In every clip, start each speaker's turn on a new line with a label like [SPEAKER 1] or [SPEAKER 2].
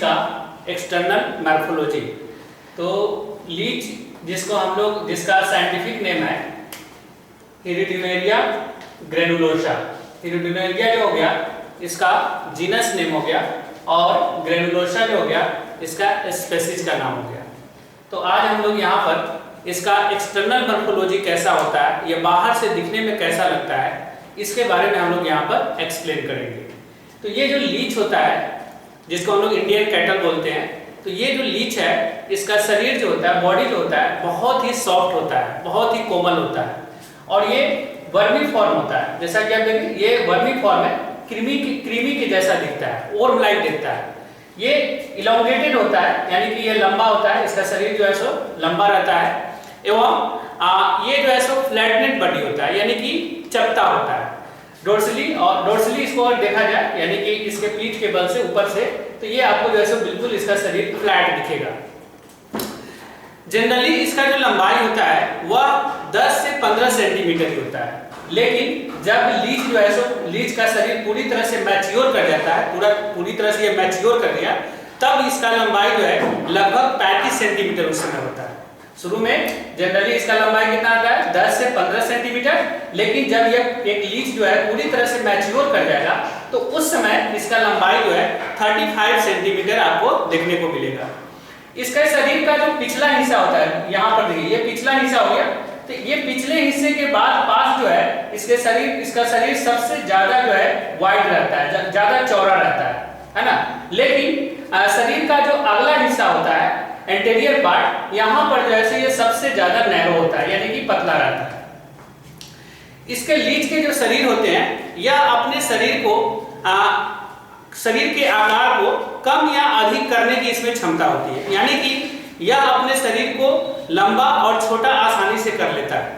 [SPEAKER 1] का external morphology. तो Leach जिसका साइंटिफिक नेम है हिरुडिनेरिया ग्रेनुलोसा। हिरुडिनेरिया जो हो गया इसका जीनस नेम हो गया और ग्रेनुलोसा जो हो गया इसका स्पेसीज का नाम हो गया। तो आज हम लोग यहाँ पर इसका एक्सटर्नल मॉर्फोलॉजी कैसा होता है, ये बाहर से दिखने में कैसा लगता है, इसके बारे में हम लोग यहाँ पर एक्सप्लेन करेंगे। तो ये जो लीच होता है जिसको हम लोग इंडियन कैटल बोलते हैं, तो ये जो लीच है इसका शरीर जो होता है, बॉडी जो होता है बहुत ही सॉफ्ट होता है, बहुत ही कोमल होता है और ये वर्मी फॉर्म होता है। जैसा कि आप देखें ये वर्मी फॉर्म है, क्रीमी के जैसा दिखता है, ओर्म लाइक दिखता है। ये इलोंगेटेड होता है यानी कि ये लंबा होता है, इसका शरीर जो है सो लंबा रहता है एवं ये जो है सो फ्लैटनेट बॉडी होता है यानी कि चपटा होता है। डोर्सली इसको अगर देखा जाए यानी कि इसके पीठ के बल से ऊपर से, तो ये आपको जो है सो बिल्कुल इसका शरीर फ्लैट दिखेगा। जनरली इसका जो लंबाई होता है वह 10 से 15 सेंटीमीटर ही होता है, लेकिन जब लीच जो है सो लीच का शरीर पूरी तरह से मैच्योर कर जाता है, पूरी तरह से ये मैच्योर कर दिया, तब इसका लंबाई जो है लगभग 35 सेंटीमीटर उस समय होता है। शुरू में जनरली इसका लंबाई कितना आता है 10 से 15 सेंटीमीटर, लेकिन जब ये एक लीच जो है पूरी तरह से मैच्योर कर जाएगा तो उस समय इसका लंबाई जो है 35 सेंटीमीटर आपको देखने को मिलेगा। इसका शरीर का जो पिछला हिस्सा होता है, यहाँ पर देखिए ये पिछला हिस्सा हो गया, तो ये पिछले हिस्से के बाद पास जो है इसका शरीर सबसे ज्यादा जो है वाइड रहता है, ज्यादा चौड़ा रहता है ना। लेकिन शरीर का जो अगला हिस्सा होता है एंटीरियर पार्ट, यहाँ पर जो है ये सबसे ज्यादा नैरो होता है यानी कि पतला रहता है। इसके लीच के जो शरीर होते हैं यह अपने शरीर के आकार को कम या अधिक करने की इसमें क्षमता होती है, यानी कि यह अपने शरीर को लंबा और छोटा आसानी से कर लेता है।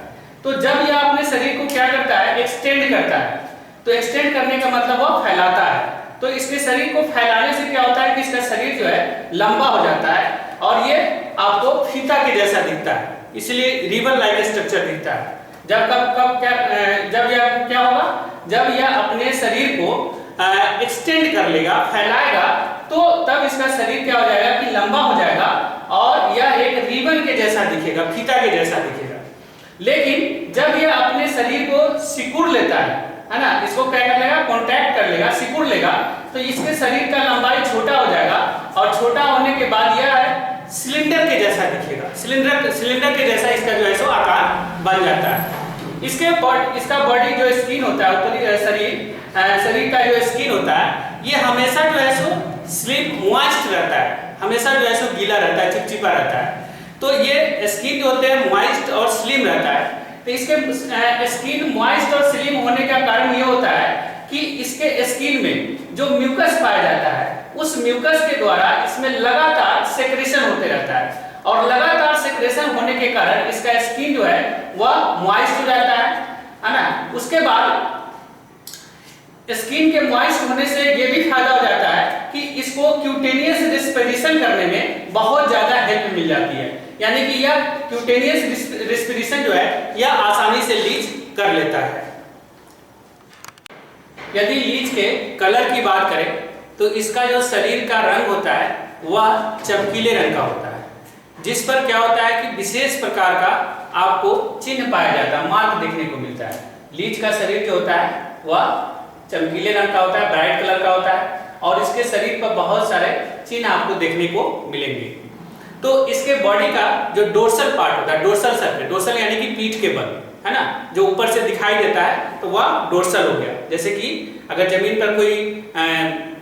[SPEAKER 1] तो जब यह अपने शरीर को क्या करता है एक्सटेंड करता है, तो एक्सटेंड करने का मतलब वह फैलाता है। तो इसके शरीर को फैलाने से क्या होता है कि इसका शरीर जो है लंबा हो जाता है और ये आपको फीता के जैसा दिखता है, इसलिए रिबन लाइक स्ट्रक्चर दिखता है। जब यह क्या होगा, जब यह अपने शरीर को एक्सटेंड कर लेगा, फैलाएगा, तो तब इसका शरीर क्या हो जाएगा कि लंबा हो जाएगा और यह एक रिबन के जैसा दिखेगा, फीता के जैसा दिखेगा। लेकिन जब यह अपने शरीर को सिकुड़ लेता है ना, इसको क्या कर लेगा कॉन्टैक्ट कर लेगा, सिकुड़ लेगा, तो इसके शरीर का लंबाई छोटा हो जाएगा और छोटा होने के बाद यह सिलेंडर के जैसा दिखेगा, सिलेंडर के जैसा इसका जो है सो आकार बन जाता है। इसका बॉडी जो स्किन होता है, ऊपरी शरीर का जो स्किन होता है ये हमेशा जो है सो स्लिप मॉइस्ट रहता है, हमेशा जो है सो गीला रहता है, चिपचिपा रहता है। तो ये स्किन जो होते हैं मॉइस्ट और स्लिम रहता है। तो इसके स्किन मॉइस्ट और स्लिम होने का कारण ये होता है कि इसके स्किन में जो म्यूकस पाया जाता है उस म्यूकस के द्वारा इसमें लगातार सेक्रेशन होते रहता है और लगातार सेक्रेशन होने के कारण इसका स्किन जो है वह मॉइस्ट हो जाता है ना। उसके बाद स्किन के मॉइस्ट होने से ये भी फायदा हो जाता है कि इसको क्यूटेनियस रेस्पिरेशन करने में बहुत ज्यादा हेल्प मिल जाती है, यानी कि यह क्यूटेनियस रेस्पिरेशन जो है यह आसानी से लीच कर लेता है। यदि लीच के कलर की बात करें तो इसका जो शरीर का रंग होता है वह चमकीले रंग का होता है, जिस पर क्या होता है कि विशेष प्रकार का आपको चिन्ह पाया जाता है, मार्क देखने को मिलता है। लीच का शरीर जो होता है वह चमकीले रंग का होता है, ब्राइट कलर का होता है और इसके शरीर पर बहुत सारे चिन्ह आपको देखने को मिलेंगे। तो इसके बॉडी का जो डोर्सल पार्ट होता है, डोर्सल सर्फेस, डोर्सल यानी कि पीठ के बल है ना, जो ऊपर से दिखाई देता है तो वह डोर्सल हो गया। जैसे कि अगर जमीन पर कोई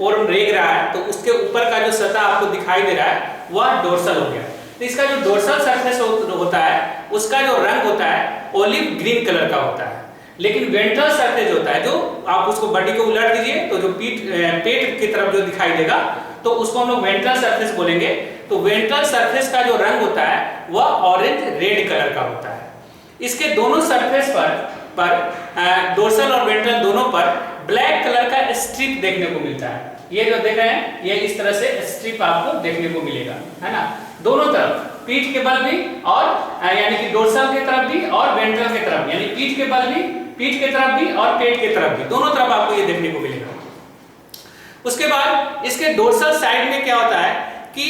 [SPEAKER 1] ओर्म रेंग रहा है तो उसके ऊपर का जो सतह आपको दिखाई दे रहा है वह डोर्सल हो गया। तो इसका जो डोर्सल सरफेस होता है उसका जो रंग होता है ओलिव ग्रीन कलर का होता है, लेकिन वेंट्रल सरफेस होता है, जो आप उसको बॉडी को उलट दीजिए तो जो पेट की तरफ जो दिखाई देगा तो उसको हम लोग वेंट्रल सरफेस बोलेंगे। तो वेंट्रल सरफेस का जो रंग होता है वह ऑरेंज रेड कलर का होता है। इसके दोनों सरफेस पर डोर्सल और वेंट्रल दोनों पर ब्लैक कलर का स्ट्रिप देखने को मिलता है। ये जो देख रहे हैं ये इस तरह से स्ट्रिप आपको देखने को मिलेगा, है ना, दोनों तरफ, पीठ के बल भी और यानी कि डोर्सल की तरफ भी और वेंट्रल की तरफ, यानी पीठ के बल भी, पीठ की तरफ भी और पेट की तरफ भी, दोनों तरफ आपको ये देखने को मिलेगा। उसके बाद इसके डोर्सल साइड में क्या होता है कि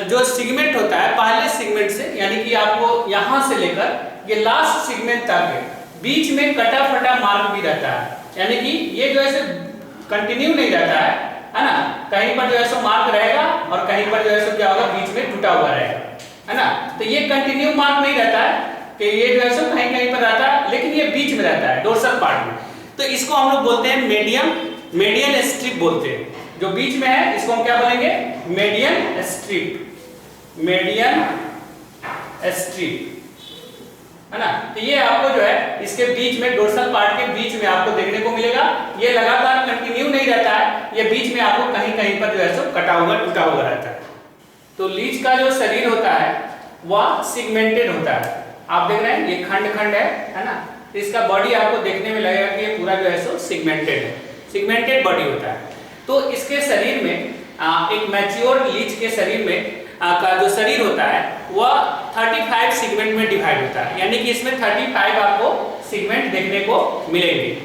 [SPEAKER 1] जो सेगमेंट होता है पहले सेगमेंट से, यानी कि आपको यहां से लेकर ये लास्ट सेगमेंट तक बीच में कटा फटा मार्क भी रहता है, यानी कि ये जो है कंटिन्यू नहीं रहता है ना, कहीं पर जो है सो मार्क रहेगा और कहीं पर जो है सो क्या होगा बीच में टूटा हुआ रहेगा, है ना। तो ये कंटिन्यू मार्क नहीं रहता है कि ये जो है सो कहीं कहीं पर रहता है, लेकिन ये बीच में रहता है डोर्सल पार्ट में। तो इसको हम लोग बोलते हैं मेडियन स्ट्रिप बोलते हैं, जो बीच में है इसको हम क्या बोलेंगे, मेडियन स्ट्रिप, है ना। तो ये आपको जो है इसके बीच में डोर्सल पार्ट के बीच में आपको देखने को मिलेगा, ये लगातार कंटिन्यू नहीं रहता है, ये बीच में आपको कहीं कहीं पर जो है सो कटा हुआ टूटा हुआ रहता है। तो लीच का जो शरीर होता है वह सिगमेंटेड होता है, आप देख रहे हैं ये खंड खंड है ना। तो इसका बॉडी आपको देखने में लगेगा कि ये पूरा जो है सो सिगमेंटेड है, सिगमेंटेड बॉडी होता है। तो इसके शरीर में एक मैच्योर लीच के शरीर में का जो शरीर होता है वह 35 सेगमेंट में डिवाइड होता है, यानी कि इसमें 35 आपको सेगमेंट देखने को मिलेंगे,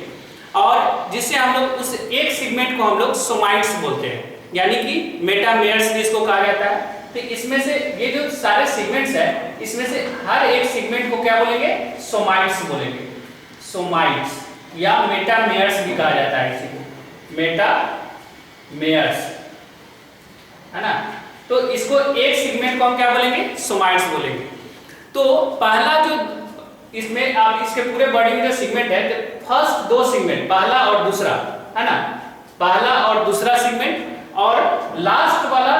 [SPEAKER 1] और जिससे हम लोग उस एक सेगमेंट को हम लोग सोमाइट्स बोलते हैं, यानी कि मेटामेयर्स भी इसको कहा जाता है। तो इसमें से ये जो सारे सेगमेंट्स है इसमें से हर एक सेगमेंट को क्या बोलेंगे, सोमाइट्स बोलेंगे, सोमाइट्स या मेटामेयर्स भी कहा जाता है इसी को, मेटामेयर्स, है ना। तो इसको एक सेगमेंट को हम क्या बोलेंगे, सोमाइट्स बोलेंगे। तो पहला जो इसमें आप इसके पूरे बॉडी में जो सेगमेंट है, फर्स्ट दो सेगमेंट पहला और दूसरा, है ना, पहला और दूसरा सेगमेंट, और लास्ट वाला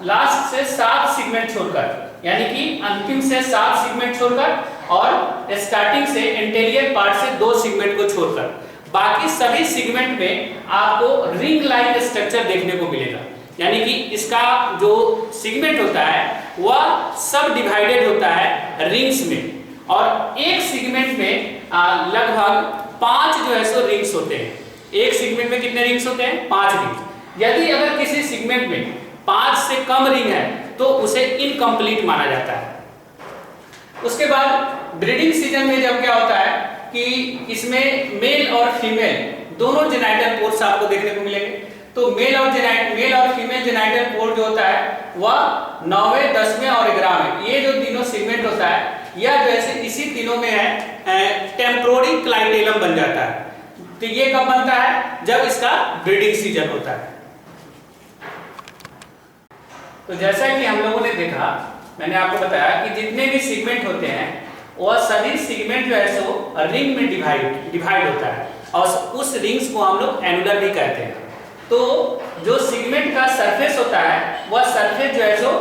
[SPEAKER 1] लास्ट से 7 सेगमेंट छोड़कर, यानी कि अंतिम से 7 सेगमेंट छोड़कर और स्टार्टिंग से इंटीरियर पार्ट से 2 सेगमेंट को छोड़कर बाकी सभी सेगमेंट में आपको रिंग लाइक स्ट्रक्चर देखने को मिलेगा, यानी कि इसका जो सेगमेंट होता है वह सब डिवाइडेड होता है रिंग्स में, और एक सेगमेंट में लगभग 5 जो है सो रिंग्स होते हैं। एक सेगमेंट में कितने रिंग्स होते हैं, 5 रिंग्स। यदि अगर किसी सेगमेंट में 5 से कम रिंग है तो उसे इनकम्प्लीट माना जाता है। उसके बाद ब्रीडिंग सीजन में जब क्या होता है कि इसमें मेल और फीमेल दोनों जेनाइटल पोर्स आपको देखने को मिलेंगे। तो मेल और फीमेल जेनाइटल पोर्स जो होता है वह 9वें, 10वें और 11वें, ये जो तीनों सेगमेंट होता है यह जैसे इसी तीनों में है टेम्पोररी क्लाइटेलम बन जाता है। तो ये कब बनता है, जब इसका ब्रीडिंग सीजन होता है। तो जैसा कि हम लोगों ने देखा, मैंने आपको बताया कि जितने भी सेगमेंट होते हैं वह सभी सेगमेंट जो है सो रिंग में डिवाइड होता है, और उस रिंग्स को हम लोग एनुलर भी कहते हैं। तो जो सेगमेंट का सरफेस होता है वह सरफेस जो है सो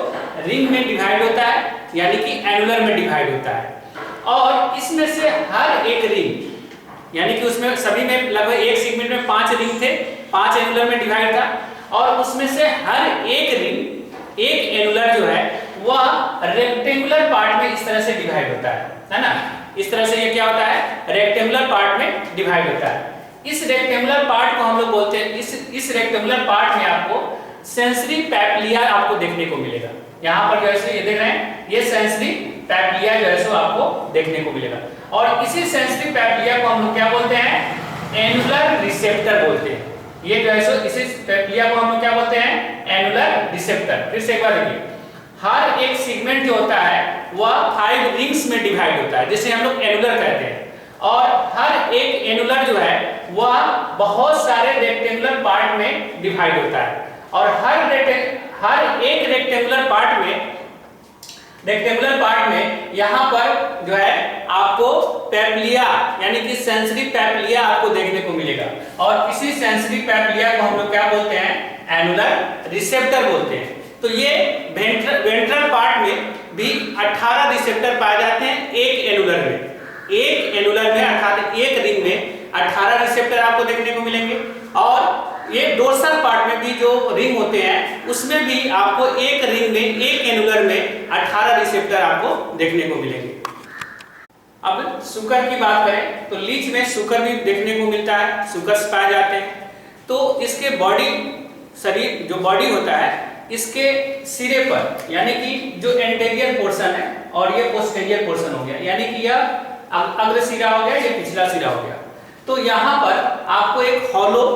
[SPEAKER 1] रिंग में डिवाइड होता है, यानी कि एनुलर में डिवाइड होता है, और इसमें से हर एक रिंग, यानी कि उसमें सभी में लगभग एक सेगमेंट में 5 रिंग थे, 5 एनुलर में डिवाइड था, और उसमें से हर एक रिंग, एक एनुलर जो है वह रेक्टेंगुलर पार्ट में इस तरह से डिवाइड होता है ना। इस तरह से ये क्या होता है, रेक्टेंगुलर पार्ट में डिवाइड होता है। इस रेक्टेंगुलर पार्ट को हम लोग बोलते हैं, इस रेक्टेंगुलर पार्ट में आपको सेंसरी पैपिलिया आपको देखने को मिलेगा। यहाँ पर जो है ये देख रहे हैं, ये सेंसरी पैपिलिया जो है सो आपको देखने को मिलेगा, और इसी सेंसरी पैपिलिया को हम लोग क्या बोलते हैं, एनुलर रिसेप्टर बोलते हैं। ये जो है सो इसी पैपिलिया को हम लोग क्या बोलते हैं, एनुलर रिसेप्टर। फिर से एक बार देखिए, हर एक सेगमेंट जो होता है वह 5 रिंग्स में डिवाइड होता है, जिसे हम लोग एनुलर कहते हैं, और हर एक एनुलर जो है वह बहुत सारे रेक्टेंगुलर पार्ट में डिवाइड होता है, और हर एक रेक्टेंगुलर पार्ट में यहाँ पर जो है आपको पैपिलिया, यानी कि सेंसरी पैपिलिया आपको देखने को मिलेगा, और इसी सेंसरी पैपिलिया को हम लोग क्या बोलते हैं, एनुलर रिसेप्टर बोलते हैं। तो ये वेंट्रल पार्ट में भी 18 रिसेप्टर पाए जाते हैं एक एनुलर में, अर्थात एक रिंग में 18 रिसेप्टर आपको देखने को मिलेंगे, और ये डोर्सल पार्ट में भी जो रिंग होते हैं उसमें भी आपको एक रिंग में, एक एनुलर में 18 रिसेप्टर आपको देखने को मिलेंगे। अब सुकर की बात करें तो लीच में सुकर भी देखने को मिलता है, सुकर्स पाए जाते हैं। तो इसके शरीर जो बॉडी होता है, इसके सिरे पर, यानी कि जो एंटेरियर पोर्शन है और ये पोस्टेरियर पोर्शन हो गया, यानी कि यह अग्र सिरा हो गया, ये पिछला सिरा हो गया। तो यहाँ पर आपको एक हॉलो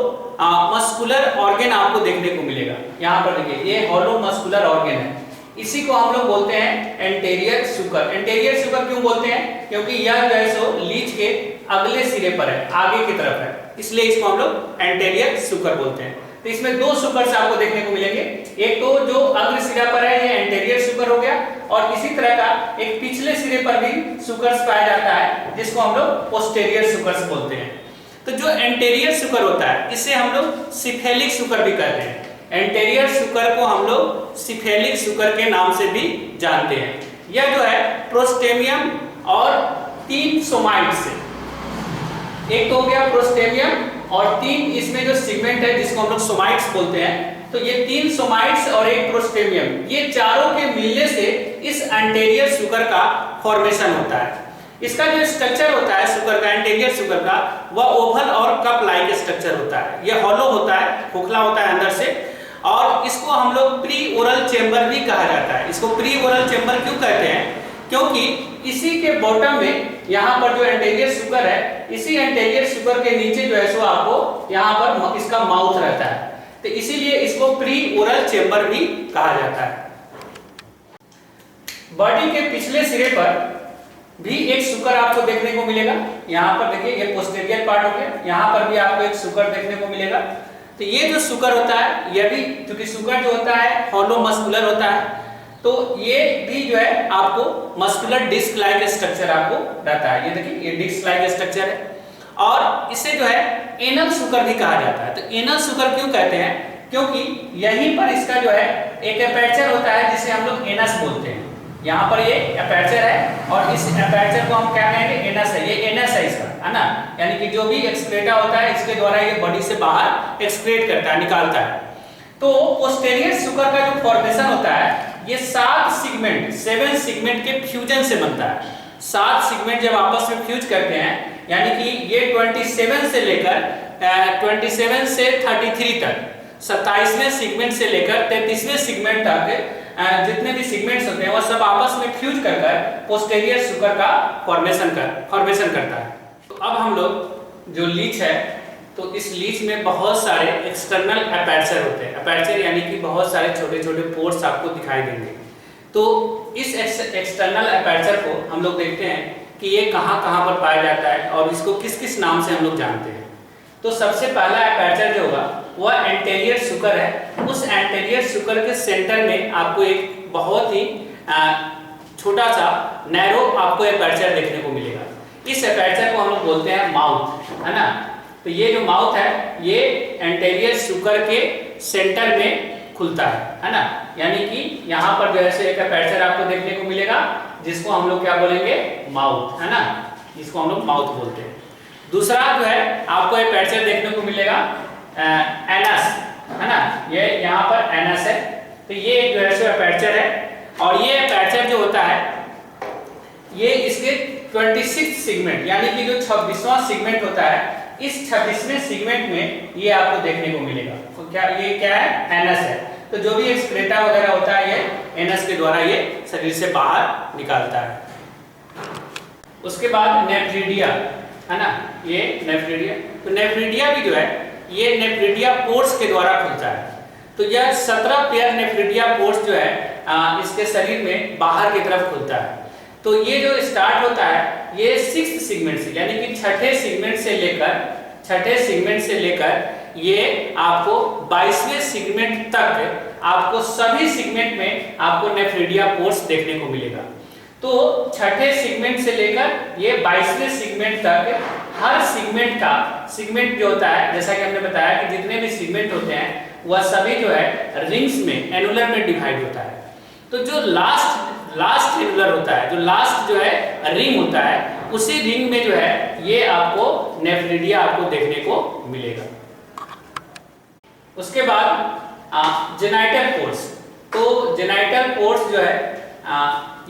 [SPEAKER 1] मस्कुलर ऑर्गेन आपको देखने को मिलेगा। यहाँ पर देखिए ये हॉलो मस्कुलर ऑर्गेन है, इसी को हम लोग बोलते हैं एंटेरियर सुकर। एंटेरियर सुकर क्यों बोलते हैं? क्योंकि यह जो है सो लीच के अगले सिरे पर है, आगे की तरफ है, इसलिए इसको हम लोग एंटेरियर सुकर बोलते हैं। तो इसमें दो सुकर्स आपको देखने को मिलेंगे, एक तो जो अग्र सिरा पर है ये एंटेरियर सुकर हो गया, और इसी तरह का एक पिछले सिरे पर भी सुकर्स पाया जाता है जिसको हम लोग पोस्टेरियर सुकर्स बोलते हैं। तो जो एंटेरियर सुकर होता है इसे हम लोग सिफेलिक सुकर भी कहते हैं। एंटेरियर सुकर को हम लोग सिफेलिक सुकर के नाम से भी जानते हैं। यह जो है प्रोस्टेमियम और 3 सोमाइट से, एक तो हो गया प्रोस्टेमियम और 3 इसमें जो सेगमेंट है जिसको हम लोग सोमाइट्स बोलते हैं, तो ये 3 सोमाइट्स और एक प्रोस्टेमियम, ये चारों के मिलने से इस एंटेरियर सुकर का फॉर्मेशन होता है। इसका जो स्ट्रक्चर होता है सुकर का, एंटेरियर सुकर का, वह ओवल और कप लाइक स्ट्रक्चर होता है। यह हॉलो होता है, खोखला होता है अंदर से, और इसको हम लोग प्री ओरल चेंबर भी कहा जाता है। इसको प्री ओरल चेंबर क्यों कहते हैं? क्योंकि इसी के बॉटम में यहाँ पर जो एंटेरियर सुकर है, इसी एंटेरियर सुकर के नीचे जो है सो आपको यहाँ पर इसका माउथ रहता है, तो इसीलिए इसको प्री ओरल चेंबर भी कहा जाता है। बॉडी के पिछले सिरे पर भी एक सुकर आपको देखने को मिलेगा। यहाँ पर देखिए ये पोस्टेरियर पार्ट हो गया, यहाँ पर भी आपको एक सुकर देखने को मिलेगा। तो ये जो सुकर होता है, यह भी क्योंकि सुकर जो होता है हॉलो मस्कुलर होता है, तो ये भी जो है आपको मस्कुलर डिस्क लाइक स्ट्रक्चर आपको रहता है। ये देखिए ये डिस्क लाइक स्ट्रक्चर है, और इसे जो है एनल सुकर भी कहा जाता है। तो एनल सुकर क्यों कहते हैं? क्योंकि यहीं पर इसका जो है एक एपर्चर होता है जिसे हम लोग एनस बोलते हैं। यहाँ पर ये एपर्चर है और इस एपर्चर को हम क्या कहेंगे? एनस है। ये एनस है इसका, है ना, यानी कि जो भी एक्सक्रेटा होता है इसके द्वारा ये बॉडी से बाहर एक्सक्रेट करता है, निकालता है। तो पोस्टेरियर सुकर का जो फॉर्मेशन होता है ये 7 सेगमेंट के फ्यूजन से बनता है। 7 सेगमेंट जब आपस में फ्यूज करते हैं, यानी कि ये 27 से लेकर 27 से 33 तक, 27वें सेगमेंट से लेकर 33वें सेगमेंट तक जितने भी सेगमेंट्स होते हैं वह सब आपस में फ्यूज कर पोस्टेरियर सुकर का फॉर्मेशन करता है। तो अब हम लोग जो लीच है, तो इस लीच में बहुत सारे एक्सटर्नल एपर्चर होते हैं। एपर्चर यानी कि बहुत सारे छोटे छोटे पोर्स आपको दिखाई देंगे। तो इस एक्सटर्नल एपर्चर को हम लोग देखते हैं कि ये कहाँ कहाँ पर पाया जाता है और इसको किस किस नाम से हम लोग जानते हैं। तो सबसे पहला एपर्चर जो होगा वह एंटेरियर सुकर है। उस एंटेरियर सुकर के सेंटर में आपको एक बहुत ही छोटा सा नैरो आपको एपर्चर देखने को मिलेगा। इस एपर्चर को हम लोग बोलते हैं माउथ, है ना। तो ये जो माउथ है ये एंटेरियर सुकर के सेंटर में खुलता है ना। यानी कि यहाँ पर जो है एक एपर्चर आपको देखने को मिलेगा जिसको हम लोग क्या बोलेंगे? माउथ, है ना, जिसको हम लोग माउथ बोलते हैं। दूसरा जो है आपको एपर्चर देखने को मिलेगा एनस, है ना, ये यहाँ पर एनस है। तो ये जो है सो एपर्चर है, और ये एपर्चर जो होता है ये इसके 26 सेगमेंट यानी कि जो 26वां सेगमेंट होता है, इस 26वें सेगमेंट में ये आपको देखने को मिलेगा। तो क्या ये क्या है? एनस है। तो जो भी एक्सक्रेटा वगैरह होता है ये एनस के द्वारा ये शरीर से बाहर निकालता है। उसके बाद नेफ्रिडिया, है ना, ये नेफ्रिडिया। तो नेफ्रिडिया भी जो है ये नेफ्रिडिया पोर्स के द्वारा खुलता है। तो यह 17 पेयर नेफ्रिडिया पोर्स जो है इसके शरीर में बाहर की तरफ खुलता है। तो ये जो स्टार्ट होता है ये 6th सेगमेंट से, यानी कि छठे सेगमेंट से लेकर ये आपको 22वें सेगमेंट तक आपको सभी सेगमेंट में आपको नेफ्रिडिया पोर्स देखने को मिलेगा। तो छठे सेगमेंट से लेकर ये 22वें सेगमेंट तक हर सेगमेंट जो होता है, जैसा कि हमने बताया कि जितने भी सेगमेंट होते हैं वह सभी जो है रिंग्स में, एनुलर में डिवाइड होता है। तो जो लास्ट एनुलर होता है, जो लास्ट जो है रिंग होता है, उसी रिंग में जो है ये आपको नेफ्रिडिया आपको देखने को मिलेगा। उसके बाद जेनाइटल पोर्स। तो जेनाइटल पोर्स जो है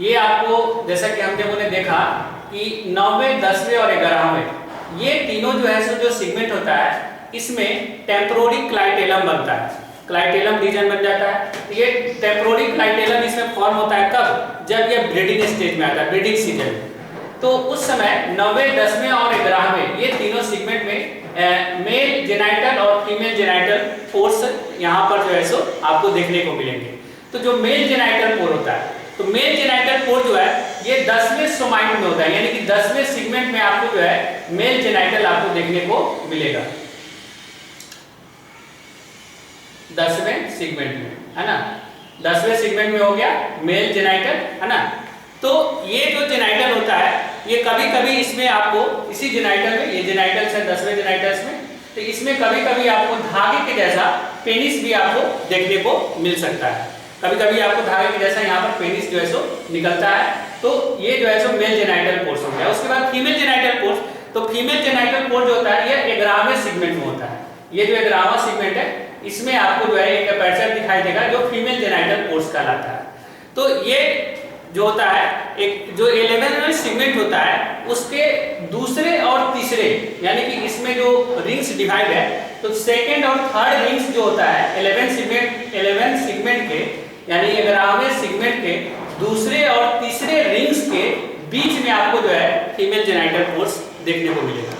[SPEAKER 1] ये आपको, जैसा कि हम लोगों ने देखा कि 9वें, 10वें और 11वें ये तीनों जो है जो सेगमेंट होता है इसमें टेम्पोररी क्लाइटेलम बनता है, क्लाइटेलम रीजन बन जाता है। ये टेम्पोररी क्लाइटेलम इसमें फॉर्म होता है कब? जब ये ब्रीडिंग स्टेज में आता है, ब्रीडिंग सीजन। तो उस समय 90, 10वें और 11वें ये तीनों सेगमेंट में मेल जेनाइटल और फीमेल जेनाइटल पोर्स यहाँ पर जो है सो आपको देखने को मिलेंगे। तो जो मेल जेनाइटल पोर होता है, तो मेल जेनाइटल पोर जो है ये 10वें सोमाइड में होता है, यानी कि 10वें सेगमेंट में आपको जो है मेल जेनाइटल आपको देखने को मिलेगा, 10वें सेगमेंट में, है ना। 10वें सेगमेंट में हो गया मेल जेनाइटल, है ना। तो ये जो जेनाइटल होता है ये कभी कभी इसमें आपको इसी जेनाइटल में, ये जेनाइटल्स है 10वें जेनाइटल्स में, तो इसमें कभी कभी आपको धागे के जैसा पेनिस भी आपको देखने को मिल सकता है। कभी कभी आपको धागे के जैसा यहाँ पर पेनिस जो है सो निकलता है। तो ये जो है सो मेल जेनाइटल पोर्स हो गया। उसके बाद फीमेल जेनाइटल पोर्स, तो फीमेल जेनाइटल पोर्स जो होता है ये 11वें सेगमेंट में होता है। ये जो 11वां सेगमेंट है इसमें आपको जो है एक अपर्चर दिखाई देगा जो फीमेल जेनाइटल पोर्स कहलाता है। तो ये जो होता है एक जो 11वें सेगमेंट होता है उसके दूसरे और तीसरे, यानी कि इसमें जो रिंग्स डिवाइड है, तो सेकंड और थर्ड रिंग्स जो होता है 11 सेगमेंट के, यानी 11वें सेगमेंट के दूसरे और तीसरे रिंग्स के बीच में आपको जो है फीमेल जेनाइटल पोर्स देखने को मिलेगा।